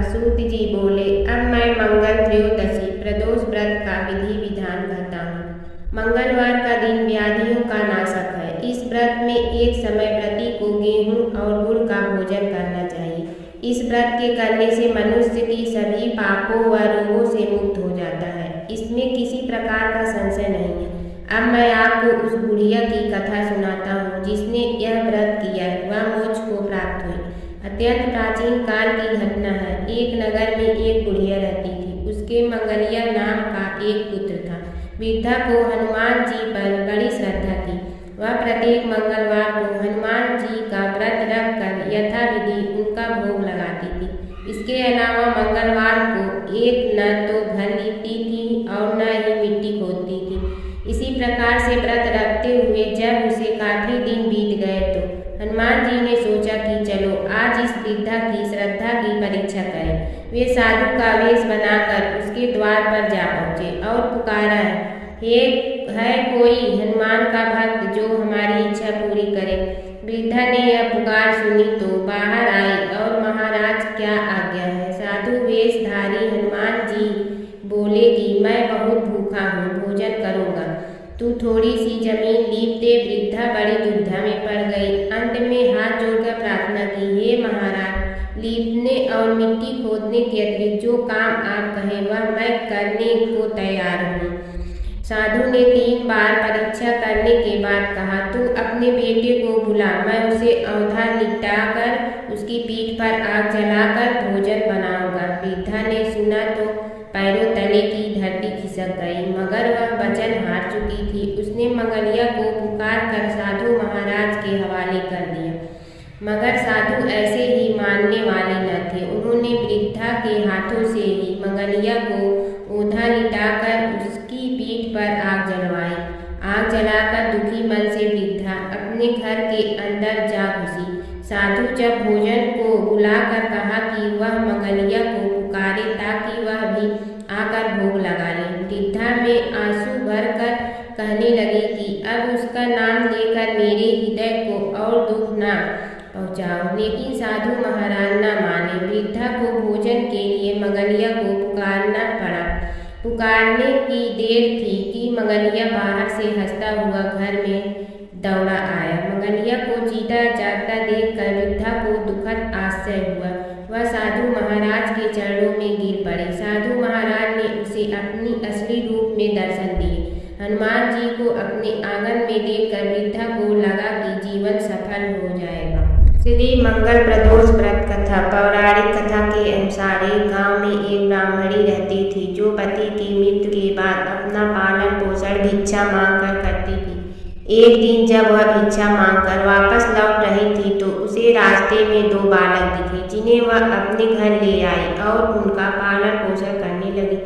सूत जी बोले, अब मैं मंगल त्रयोदशी प्रदोष व्रत का विधि विधान कहता हूँ। मंगलवार का दिन व्याधियों का नाशक है। इस व्रत में एक समय प्रति को गेहूं और गुड़ का भोजन करना चाहिए। इस व्रत के करने से मनुष्य की सभी पापों व रोगों से मुक्त हो जाता है। इसमें किसी प्रकार का संशय नहीं है। अब मैं आपको उस बुढ़िया की कथा सुनाता हूँ जिसने यह व्रत किया, वह मोक्ष को प्राप्त हुई। अत्यंत प्राचीन काल की घटना है। एक नगर में एक बुढ़िया रहती थी। उसके मंगलिया नाम का एक पुत्र था। वृद्धा को हनुमान जी पर बड़ी श्रद्धा थी। वह प्रत्येक मंगलवार को हनुमान जी का व्रत रखकर यथाविधि उनका भोग लगाती थी। इसके अलावा मंगलवार को एक न तो घर लीपती थी और न ही मिट्टी खोदती थी। इसी प्रकार से व्रत रखते हुए जब उसे काफी दिन बीत गए तो हनुमान जी ने सोचा कि चलो आज इस वृद्धा की श्रद्धा की परीक्षा करें। वे साधु का वेश बनाकर उसके द्वार पर जा पहुँचे और पुकारा, है कोई हनुमान का भक्त जो हमारी इच्छा पूरी करे। वृद्धा ने यह पुकार सुनी तो बाहर आई और महाराज क्या आज्ञा है। साधु वेशधारी हनुमान जी बोले कि मैं बहुत भूखा हूँ, भोजन करूँगा, तू थोड़ी सी जमीन लीप दे। वृद्धा बड़ी दुविधा में पड़ गई। अंत में हाथ जोड़कर प्रार्थना की, हे महाराज, लीपने और मिट्टी खोदने के अतिरिक्त जो काम आप कहें वह मैं करने को तैयार हूँ। साधु ने 3 बार परीक्षा करने के बाद कहा, तू अपने बेटे को बुला, मैं उसे औंधा लिटाकर उसकी पीठ पर आग जलाकर भोजन बनाऊंगा। वृद्धा ने सुना तो पैरों तले की धरती खिसक गई, मगर वह वचन हार चुकी थी। उसने मंगलिया को पुकार कर साधु महाराज के हवाले कर दिया, मगर साधु ऐसे ही मानने वाले न थे। उन्होंने वृद्धा के हाथों से ही मंगलिया को औंधा लिटाकर उसकी पीठ पर आग जलवाई। आग जलाकर दुखी मन से वृद्धा अपने घर के अंदर जा घुसी। साधु जब भोजन को बुलाकर कहा कि वह मंगलिया को पुकारे ताकि वह भी आकर भोग लगा ले। वृद्धा में आंसू भरकर कहने लगी कि अब उसका नाम लेकर मेरे हृदय को और दुख न पहुँचाओ। लेकिन साधु महाराज न माने। वृद्धा को भोजन के लिए मंगलिया को पुकारना पड़ा। पुकारने की देर थी कि मंगलिया बाहर से हंसता हुआ घर में दौड़ा आया। मंगलिया को जीता जागता देखकर वृद्धा को दुखद आश्चर्य हुआ। वह साधु महाराज के चरणों में गिर पड़ी। साधु महाराज ने उसे अपनी असली रूप में दर्शन दिए। हनुमान जी को अपने आंगन में देखकर वृद्धा को लगा कि जीवन सफल हो जाएगा। श्री मंगल प्रदोष व्रत कथा। पौराणिक कथा के अनुसार एक गांव में एक ब्राह्मणी रहती थी जो पति की मृत्यु के बाद अपना पालन पोषण भिक्षा मांगकर करती थी। एक दिन जब वह भिक्षा मांगकर वापस लौट रही थी तो उसे रास्ते में 2 बालक दिखे जिन्हें वह अपने घर ले आई और उनका पालन पोषण करने लगी।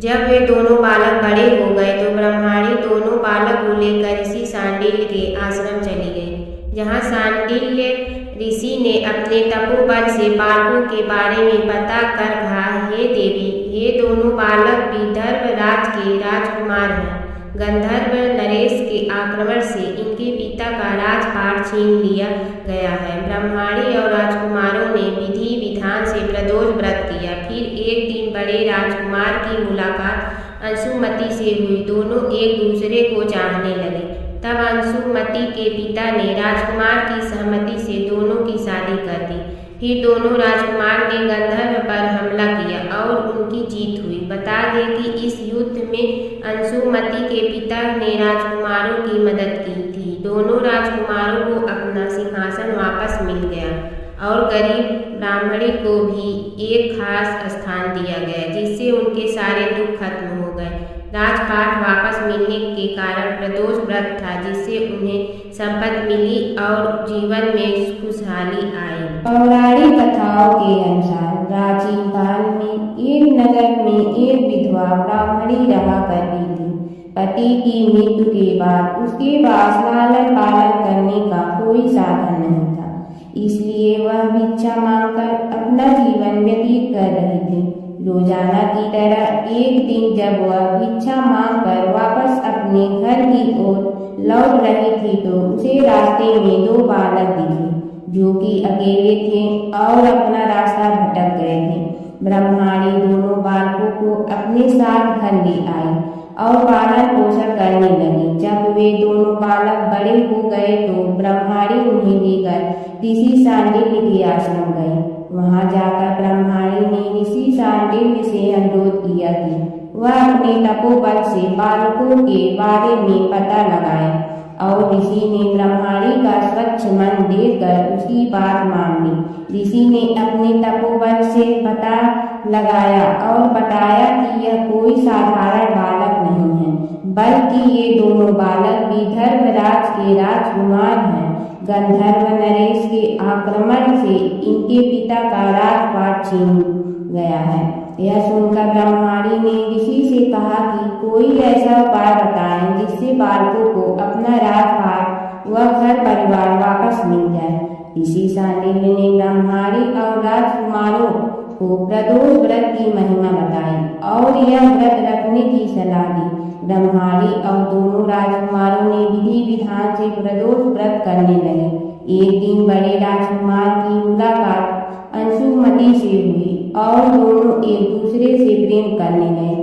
जब वे दोनों बालक बड़े हो गए तो ब्रह्मणी दोनों बालक को लेकर ऋषि शांडिल्य के आश्रम चली गई, जहाँ शांडिल्य ऋषि ने अपने तपोबल से बालकों के बारे में बता कर कहा, हे देवी, ये दोनों बालक विदर्भ राज के राजकुमार हैं। गंधर्व नरेश के आक्रमण से इनके पिता का राजपाट छीन लिया गया है। ब्रह्मणी और राजकुमारों ने विधि विधान से प्रदोष व्रत किया। फिर एक दिन बड़े राजकुमार की मुलाकात अंशुमति से हुई। दोनों एक दूसरे को चाहने लगे। तब अंशुमति के पिता ने राजकुमार की सहमति से दोनों की शादी कर दी। फिर दोनों राजकुमार ने गंधर्व पर हमला किया और उनकी जीत हुई। बता दें कि इस युद्ध में अंशुमति के पिता ने राजकुमारों की मदद की थी। दोनों राजकुमारों को अपना सिंहासन वापस मिल गया और गरीब ब्राह्मणी को भी एक खास स्थान दिया गया जिससे उनके सारे दुख खत्म हो गए। राजपाट वापस मिलने के कारण प्रदोष व्रत था जिससे उन्हें संपत्ति मिली और जीवन में खुशहाली आई। पौराणिक कथाओं के अनुसार प्राचीन काल में एक नगर में एक विधवा ब्राह्मणी रहा करती थी। पति की मृत्यु के बाद उसके पास लालन पालन करने का कोई साधन नहीं था, इसलिए वह भिक्षा मांगकर अपना जीवन व्यतीत कर रही थी। रोजाना की तरह एक दिन जब वह भिक्षा मांगकर वापस अपने घर की ओर लौट रही थी तो उसे रास्ते में 2 बालक दिखे जो कि अकेले थे और अपना रास्ता भटक गए थे। ब्रह्माणी दोनों बालकों को अपने साथ घर ले आई और पालन पोषण करने लगी। जब वे दोनों बालक बड़े हो गए तो ब्रह्माणी उन्हें लेकर ऋषि सांडिल्य के आश्रम गए। वहां जाकर ब्रह्माणी ने ऋषि सांडिल्य से अनुरोध किया कि वह अपने तपोबल से बालकों के बारे में पता लगाए और ऋषि ने ब्रह्माणी का स्वच्छ मन देखकर उसकी बात मान ली। ऋषि ने अपने तपोबल से पता लगाया और बताया कि यह कोई साधारण बालक नहीं है, बल्कि ये दोनों बालक विदर्भराज के राजकुमार हैं। गंधर्व नरेश के आक्रमण से इनके पिता का राजपाट छीन गया है। यह सुनकर ब्रह्माणी ने ऋषि से कहा कि कोई ऐसा उपाय बताएं जिससे बालकों को अपना राजपाट व घर परिवार वापस मिल जाए। ऋषि सांडिल्य ने ब्रह्माणी और राजकुमारों को प्रदोष व्रत की महिमा बताई और यह व्रत रखने की सलाह दी। ब्रह्माणी और दोनों राजकुमारों ने विधि विधान से प्रदोष व्रत करने लगे। एक दिन बड़े राजकुमार की मुलाकात अंशुमति से हुई और दोनों एक दूसरे से प्रेम करने लगे।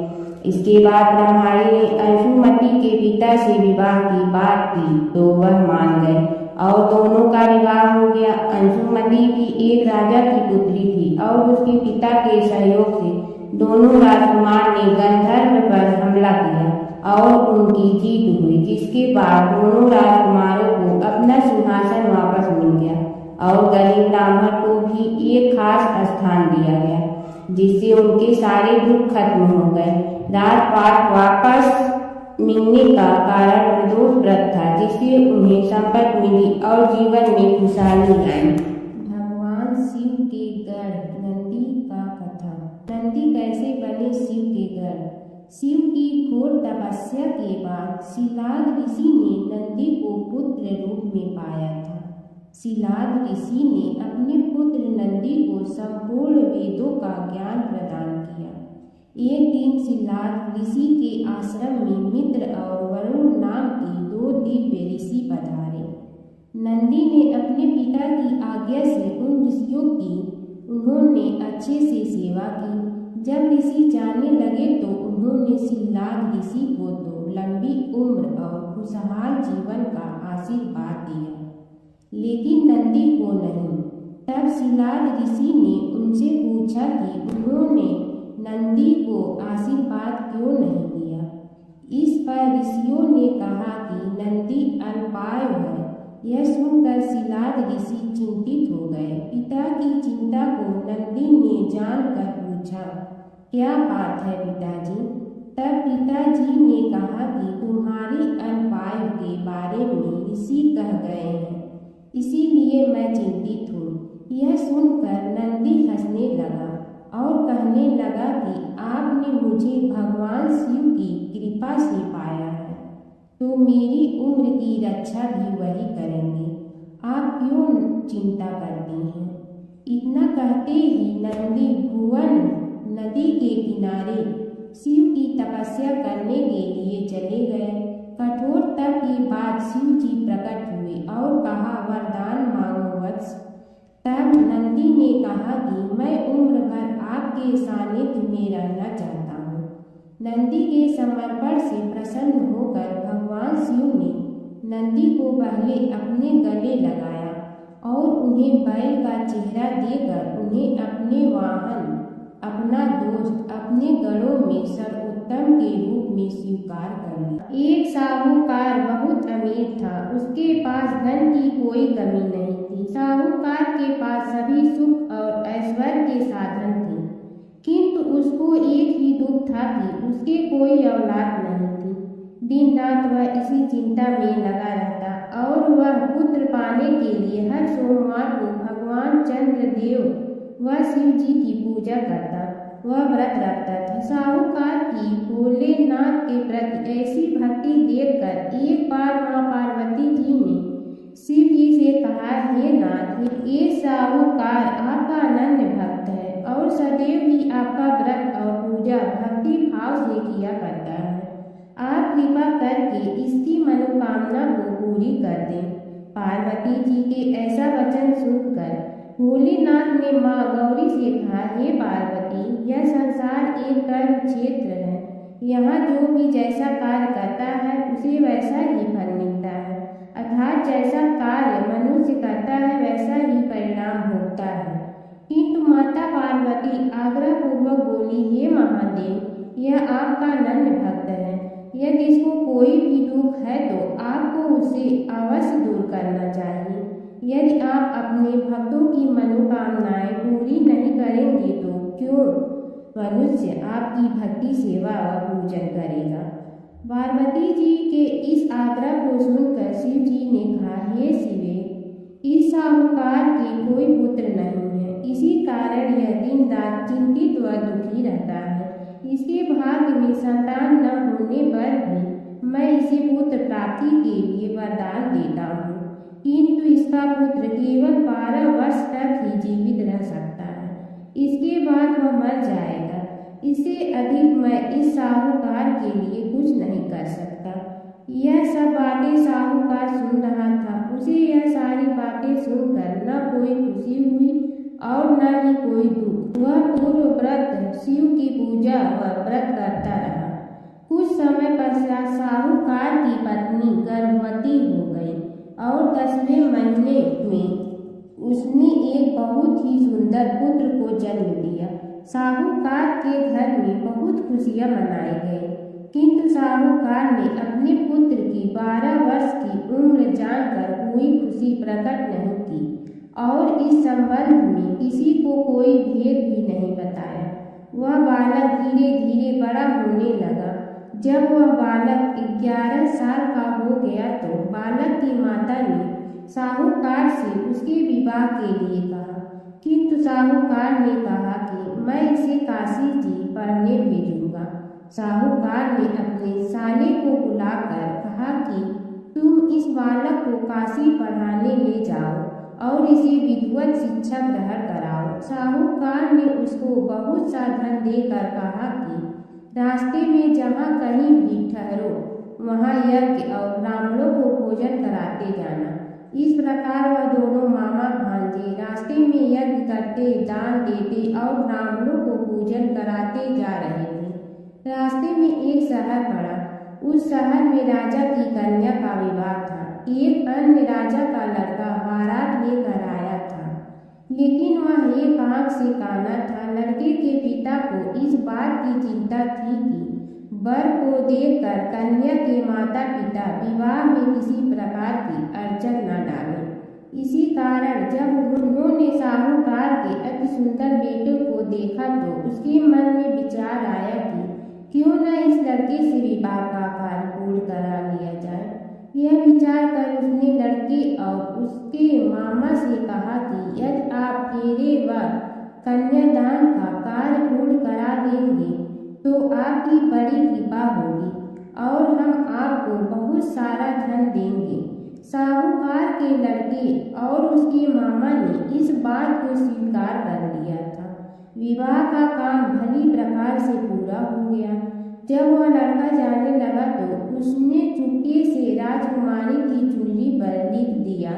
इसके बाद ब्रह्माणी ने अंशुमति के पिता से विवाह की बात की तो वह मान गए और दोनों का विवाह हो गया। अंशुमति भी एक राजा की पुत्री थी और उसके पिता के सहयोग से दोनों राजकुमार ने गंधर्व पर हमला किया और उनकी जीत हुई, जिसके बाद दोनों राजकुमारों को अपना सिंहासन वापस मिल गया और गरीब ब्राह्मण को भी एक खास स्थान दिया गया, जिससे उनके सारे दुख खत्म हो गए। राजपाट वापस मिलने का कारण प्रदोष व्रत था, जिससे उन्हें संपत्ति मिली और जीवन में खुशहाली आई। भगवान शिव के गढ़ नंदी का कथा। नंदी कैसे बने शिव के गढ़। शिव की घोर तपस्या के बाद शिलाद ऋषि ने नंदी को पुत्र रूप में पाया था। शिलाद ऋषि ने अपने पुत्र नंदी को संपूर्ण वेदों का ज्ञान प्रदान किया। एक दिन शिलाद ऋषि के आश्रम में मित्र और वरुण नाम के दो दिव्य ऋषि पधारे। नंदी ने अपने पिता की आज्ञा से उन ऋषियों की उन्होंने अच्छे से सेवा की। जब ऋषि जाने लगे तो उन्होंने शिलाद ऋषि को तो लंबी उम्र और खुशहाल जीवन का आशीर्वाद दिया, लेकिन नंदी को नहीं। तब शिलाद ऋषि ने उनसे पूछा कि उन्होंने नंदी को आशीर्वाद क्यों नहीं दिया। इस पर ऋषियों ने कहा कि नंदी अल्पायु है। यह सुनकर शिलाद ऋषि चिंतित हो गए। पिता की चिंता को नंदी ने जानकर पूछा, क्या बात है पिताजी। तब पिताजी ने कहा कि तुम्हारी अल्पायु के बारे में ऋषि कह गए हैं, इसीलिए मैं चिंतित हूँ। यह सुनकर नंदी हंसने लगा और कहने लगा कि आपने मुझे भगवान शिव की कृपा से पाया है, तो मेरी उम्र की रक्षा भी वही करेंगे। आप क्यों चिंता करती हैं। इतना कहते ही नंदी भुवन नदी के किनारे शिव की तपस्या करने के लिए चले गए। कठोर तप के बाद शिव जी प्रकट हुए और कहा, वरदान मांगो वत्स। तब नंदी ने कहा कि मैं उम्र भर आपके सानिध्य में रहना चाहता हूँ। नंदी के समर्पण से प्रसन्न होकर भगवान शिव ने नंदी को पहले अपने गले लगाया और उन्हें बैल का चेहरा देकर उन्हें अपने वाहन, अपना दोस्त, अपने गढ़ों में सर्वोत्तम के रूप में स्वीकार कर लिया। एक साहूकार बहुत अमीर था। उसके पास धन की कोई कमी नहीं थी। साहूकार के पास सभी सुख और ऐश्वर्य के साधन थे, किंतु उसको एक ही दुख था कि उसके कोई औलाद नहीं थी। दिन रात वह इसी चिंता में लगा रहता और वह पुत्र पाने के लिए हर सोमवार को भगवान चंद्रदेव व शिव जी की पूजा करता। वह व्रत रखता था। साहूकार की भोलेनाथ के प्रति ऐसी भक्ति देखकर एक बार माँ पार्वती जी ने शिव जी से कहा, हे नाथ, ये साहूकार आपका अनन्य भक्त है और सदैव ही आपका व्रत और पूजा भक्ति भाव से किया करता है। आप कृपा करके इसकी मनोकामना को पूरी कर दें। पार्वती जी के ऐसा वचन सुनकर भोलेनाथ ने माँ गौरी से कहा, हे पार्वती, एक कर्म क्षेत्र है। यहाँ जो भी जैसा कार्य करता है उसे वैसा ही फल मिलता है, अर्थात जैसा कार्य मनुष्य करता है वैसा ही परिणाम भोगता है। किंतु माता पार्वती आग्रहपूर्वक बोली, हे महादेव, यह आपका नन्द भक्त है। यदि इसको कोई भी दुख है तो आपको उसे अवश्य दूर करना चाहिए। यदि आप अपने भक्तों की मनोकामनाएं पूरी नहीं करेंगे तो क्यों मनुष्य आपकी भक्ति सेवा और पूजन करेगा। पार्वती जी के इस आग्रह को सुनकर शिव जी ने कहा, हे शिवे, इस साहूकार के कोई पुत्र नहीं है, इसी कारण यह दिन रात चिंतित व दुखी रहता है। इसके भाग्य में संतान न होने पर भी मैं इसे पुत्र प्राप्ति के लिए वरदान देता हूँ, किंतु इसका पुत्र केवल 12 वर्ष तक ही जीवित रह सकता है, इसके बाद वह मर जाएगा। इससे अधिक मैं इस साहूकार के लिए कुछ नहीं कर सकता। यह सब बातें साहूकार सुन रहा था। उसे यह सारी बातें सुनकर न कोई खुशी हुई और न ही कोई दुख। वह पूर्व व्रत शिव की पूजा व व्रत करता रहा। कुछ समय पश्चात साहूकार की पत्नी गर्भवती हो गई और 10वें महीने में उसने एक बहुत ही सुंदर पुत्र को जन्म दिया। साहूकार के घर में बहुत खुशियां मनाई गई, किंतु साहूकार ने अपने पुत्र की 12 वर्ष की उम्र जानकर कोई खुशी प्रकट नहीं की और इस संबंध में किसी को कोई भेद भी नहीं बताया। वह बालक धीरे धीरे बड़ा होने लगा। जब वह बालक 11 साल का हो गया तो बालक की माता ने साहूकार से उसके विवाह के लिए कहा, किंतु साहूकार ने कहा कि मैं इसे काशी जी पढ़ने भेजूंगा। साहूकार ने अपने साले को बुलाकर कहा कि तुम इस बालक को काशी पढ़ाने ले जाओ और इसे विधिवत शिक्षा ग्रहण कराओ। साहूकार ने उसको बहुत सा धन देकर कहा कि रास्ते में जहाँ कहीं भी ठहरो वहाँ यज्ञ और ब्राह्मणों को भोजन कराते जाना। इस प्रकार वह दोनों मामा भांजे रास्ते में यज्ञ करते, दान देते और ब्राह्मणों को पूजन कराते जा रहे थे। रास्ते में एक शहर पड़ा। उस शहर में राजा की कन्या का विवाह था। एक अन्य राजा का लड़का बारात लेकर आया था, लेकिन वह एक आंख से काना था। लड़के के पिता को इस बात की चिंता थी कि वर को देखकर कन्या के माता पिता विवाह में किसी प्रकार की अड़चन न डालें। इसी कारण जब उन्होंने साहूकार के अति सुंदर बेटे को देखा तो उसके मन में विचार आया कि क्यों न इस लड़के से विवाह का कार्य पूर्ण करा लिया जाए। यह विचार कर उसने लड़के और उसके मामा से कहा कि यदि आप फेरे व कन्यादान का कार्य पूर्ण करा देंगे तो आपकी बड़ी कृपा होगी और हम आपको बहुत सारा धन देंगे। साहूकार के लड़के और उसके मामा ने इस बात को स्वीकार कर लिया था। विवाह का काम भली प्रकार से पूरा हो गया। जब वह लड़का जाने लगा तो उसने चुपके से राजकुमारी की चुनरी पर लिख दिया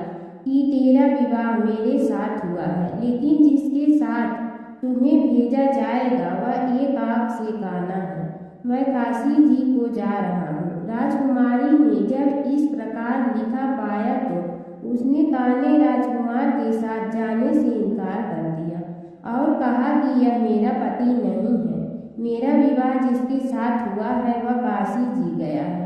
कि तेरा विवाह मेरे साथ हुआ है, लेकिन जिसके साथ तुम्हें भेजा जाएगा वह एक आंख से काना है। मैं काशी जी को जा रहा हूँ। राजकुमारी ने जब इस प्रकार लिखा पाया तो उसने काने राजकुमार के साथ जाने से इनकार कर दिया और कहा कि यह मेरा पति नहीं है। मेरा विवाह जिसके साथ हुआ है वह काशी जी गया है।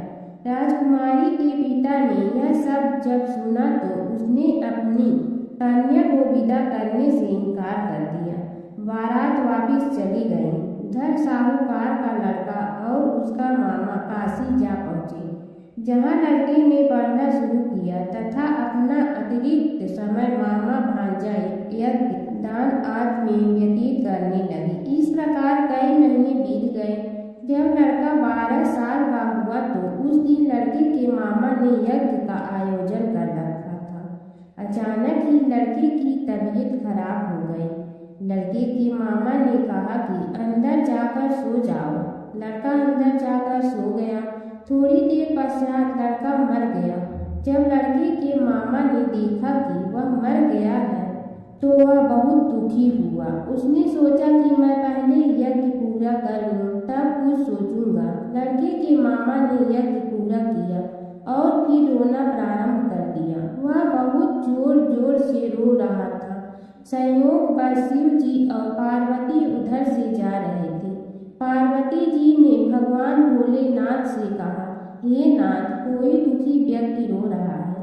राजकुमारी के पिता ने यह सब जब सुना तो उसने अपनी कन्या को विदा करने से इनकार कर दिया। बारात वापिस चली गई। उधर साहूकार का लड़का और उसका मामा काशी जा पहुँचे, जहाँ लड़के ने पढ़ना शुरू किया तथा अपना अतिरिक्त समय मामा भांजा यज्ञ दान आदि में व्यतीत करने लगे। इस प्रकार कई महीने बीत गए। जब लड़का 12 साल का हुआ तो उस दिन लड़के के मामा ने यज्ञ का आयोजन कर रखा था। अचानक ही लड़के की तबीयत खराब हो गई। लड़के के मामा ने कहा कि अंदर जाकर सो जाओ। लड़का अंदर जाकर सो गया। थोड़ी देर पश्चात लड़का मर गया। जब लड़के के मामा ने देखा कि वह मर गया है तो वह बहुत दुखी हुआ। उसने सोचा कि मैं पहले यज्ञ पूरा कर लूं तब कुछ सोचूंगा। लड़के के मामा ने यज्ञ पूरा किया और फिर रोना प्रारंभ कर दिया। वह बहुत जोर जोर से रो रहा था। संयोगवश शिव जी और पार्वती उधर से जा रहे थे। पार्वती जी ने भगवान भोलेनाथ से कहा, हे नाथ, कोई दुखी व्यक्ति रो रहा है,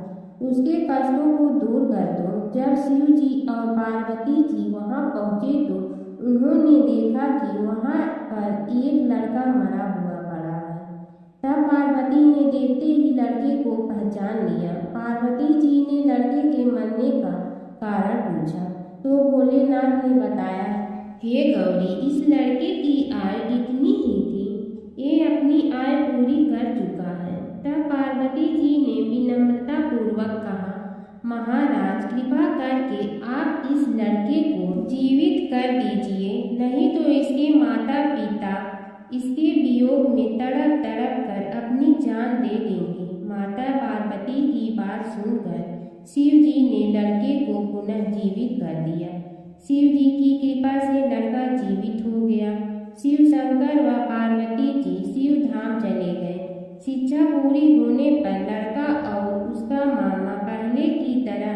उसके कष्टों को दूर कर दो। जब शिव जी और पार्वती जी वहां पहुंचे तो उन्होंने देखा कि वहां पर एक लड़का मरा हुआ पड़ा है। तब पार्वती ने देखते ही लड़के को पहचान लिया। पार्वती जी ने लड़के के मरने का कारण पूछा तो भोलेनाथ ने बताया, हे गौरी, इस लड़के की आयु इतनी ही थी, ये अपनी आयु पूरी कर चुका है। तब पार्वती जी ने विनम्रता पूर्वक कहा, महाराज, कृपा करके आप इस लड़के को जीवित कर दीजिए, नहीं तो इसके माता पिता इसके वियोग में तड़प तड़प कर अपनी जान दे देंगे। माता पार्वती की बात सुनकर शिव जी ने लड़के को पुनः जीवित कर दिया। शिव जी की कृपा से लड़का जीवित हो गया। शिव शंकर व पार्वती जी शिव धाम चले गए। शिक्षा पूरी होने पर लड़का और उसका मामा पहले की तरह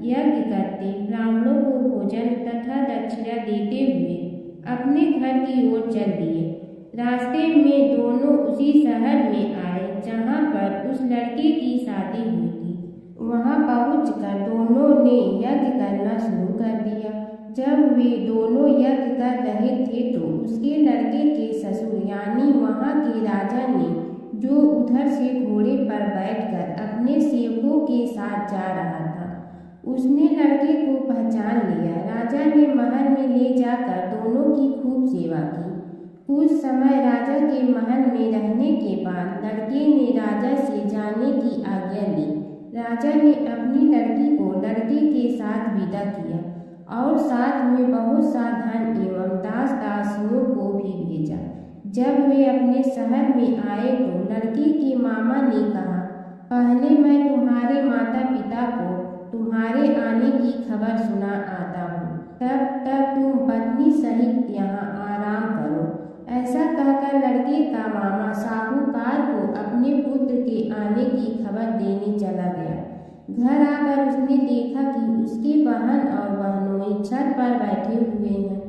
यज्ञ करते, ब्राह्मणों को भोजन तथा दक्षिणा देते हुए अपने घर की ओर चल दिए। रास्ते में दोनों उसी शहर में आए जहाँ पर उस लड़के की शादी हुई थी। वहाँ पहुंचकर दोनों ने यज्ञ करना शुरू कर दिया। जब वे दोनों यज्ञ कर रहे थे तो उसके लड़के के ससुर यानी वहाँ के राजा ने, जो उधर से घोड़े पर बैठकर अपने सेवकों के साथ जा रहा था, उसने लड़के को पहचान लिया। राजा ने महल में ले जाकर दोनों की खूब सेवा की। कुछ समय राजा के महल में रहने के बाद लड़के ने राजा से जाने की आज्ञा ली। राजा ने अपनी लड़की को लड़के के साथ विदा किया और साथ में बहुत सा धन एवं दास दासियों को भी भेजा। जब वे अपने शहर में आए तो लड़के के मामा ने कहा, पहले मैं तुम्हारे माता पिता को तुम्हारे आने की खबर सुना आता हूँ, तब तक तुम पत्नी सहित यहाँ आराम करो। ऐसा कहकर लड़के का मामा साहूकार को अपने पुत्र के आने की खबर देने चला गया। घर आकर उसने देखा कि उसकी बहन और बहनोई छत पर बैठे हुए हैं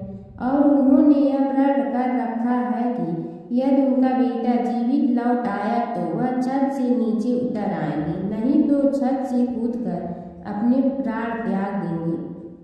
और उन्होंने यह व्रत कर रखा है कि यदि उनका बेटा जीवित लौट आया तो वह छत से नीचे उतर आएंगे, नहीं तो छत से कूदकर अपने प्राण त्याग देंगे।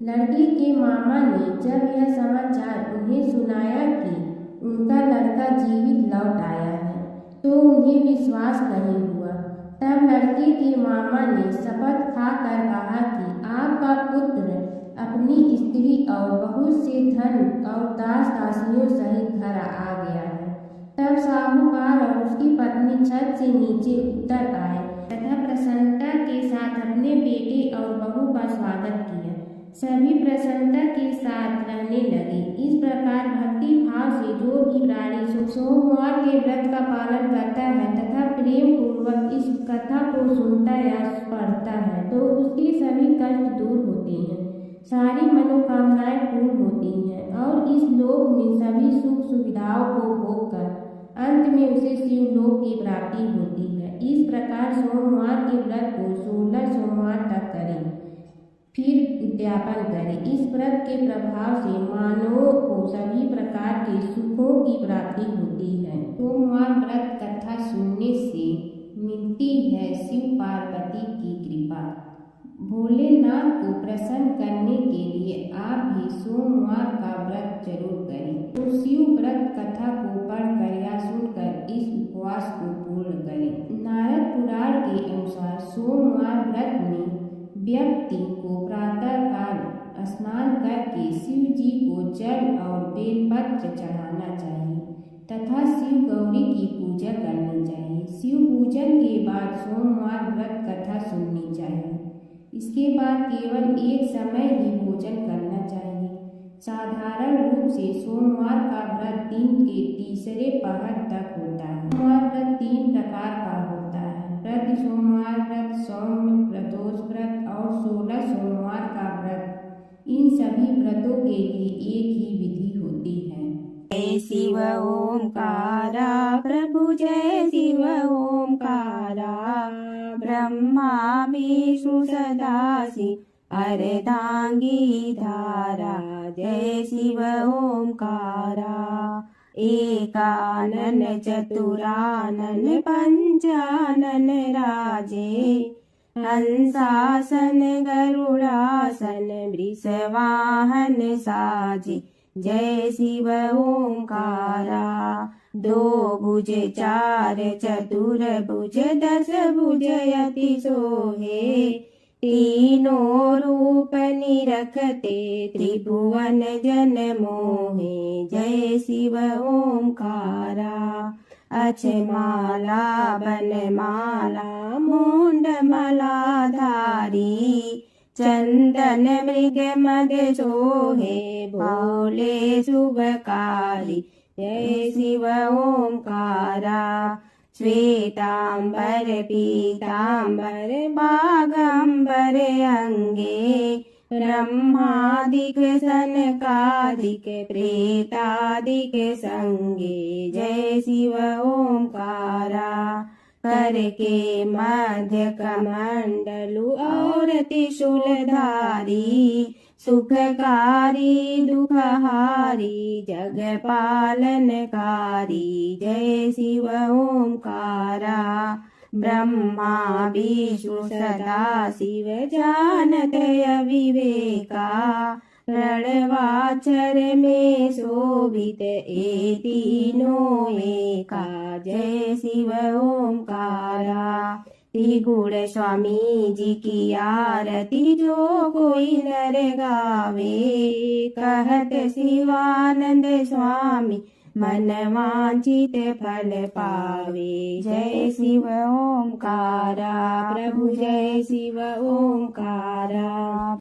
लड़के के मामा ने जब यह समाचार उन्हें सुनाया कि उनका लड़का जीवित लौट आया है तो उन्हें विश्वास नहीं हुआ। तब लड़के के मामा ने शपथ खाकर कहा कि आपका पुत्र अपनी स्त्री और बहुत से धन और दास दासियों सहित घर आ गया है। तब साहूकार और उसकी पत्नी छत से नीचे उतर आए तथा प्रसन्नता के साथ अपने बेटे और बहू का स्वागत किया। सभी प्रसन्नता के साथ रहने लगे। इस प्रकार भक्ति भाव से जो भी प्राणी सोमवार के व्रत का पालन करता है तथा प्रेम पूर्वक इस कथा को सुनता या पढ़ता है तो उसके सभी कष्ट दूर होते हैं, सारी मनोकामनाएं पूर्ण होती हैं और इस लोक में सभी सुख सुविधाओं को भोग कर अंत में उसे शिवलोक की प्राप्ति होती है। इस प्रकार सोमवार के व्रत को 16 सोमवार तक करें, फिर उद्यापन करें। इस व्रत के प्रभाव से मानवों को सभी प्रकार के सुखों की प्राप्ति होती है। सोमवार व्रत कथा सुनने से मिलती है शिव पार्वती की कृपा। भोलेनाथ को प्रसन्न करने के लिए आप भी सोमवार का व्रत जरूर करें। तो शिव व्रत कथा को पढ़कर या सुनकर इस उपवास को पूर्ण करें। नारद पुराण के अनुसार सोमवार व्रत में व्यक्ति को प्रातः काल स्नान करके शिव जी को जल और बेलपत्र चढ़ाना चाहिए तथा शिव गौरी की पूजा करनी चाहिए। शिव पूजन के बाद सोमवार व्रत कथा सुननी चाहिए। इसके बाद केवल एक समय ही भोजन करना चाहिए। साधारण रूप से सोमवार का व्रत दिन के तीसरे पहर तक होता है। सोमवार व्रत 3 प्रकार का होता है: प्रति सोमवार व्रत, सौम्य, प्रदोष व्रत और 16 सोमवार का व्रत। इन सभी व्रतों के लिए एक ही विधि होती है। जय शिव शिव ओंकारा, प्रभु जय शिव ओंकारा। ब्रह्मा विष्णु सदाशिव अर्धांगी धारा, जय शिव ओंकारा। एकानन चतुरानन पंचानन राजे, हंसासन गरुड़ासन वृषवाहन साजे, जय शिव ओंकारा। दो भुज चार चतुर भुज दस भुज अति सोहे, तीनों रूप निरखते त्रिभुवन जन मोहे, जय शिव ओंकारा। अक्षमाला बनमाला मुंड मलाधारी, चंदन मृग मद सोहे भोले शुभकारी, जय शिव ओंकारा। श्वेतांबर पीतांबर बागंबर अंगे, ब्रह्मादिक सनकादिक प्रेतादिक संगे, जय शिव ओंकारा। कर के मध्य कमंडलु और त्रिशूलधारी, सुखकारी दुखहारी जग पालनकारी, जय शिव ओंकारा। ब्रह्मा विष्णु सदाशिव जानत अविवेका, रणवाचर में शोभित ए तीनों एका, जय शिव ओंकारा। त्रिगुण स्वामी जी की आरती जो कोई नर गावे, कहत शिवानंद स्वामी मन वांछित फल पावे, जय शिव ओंकारा। प्रभु जय शिव ओंकारा,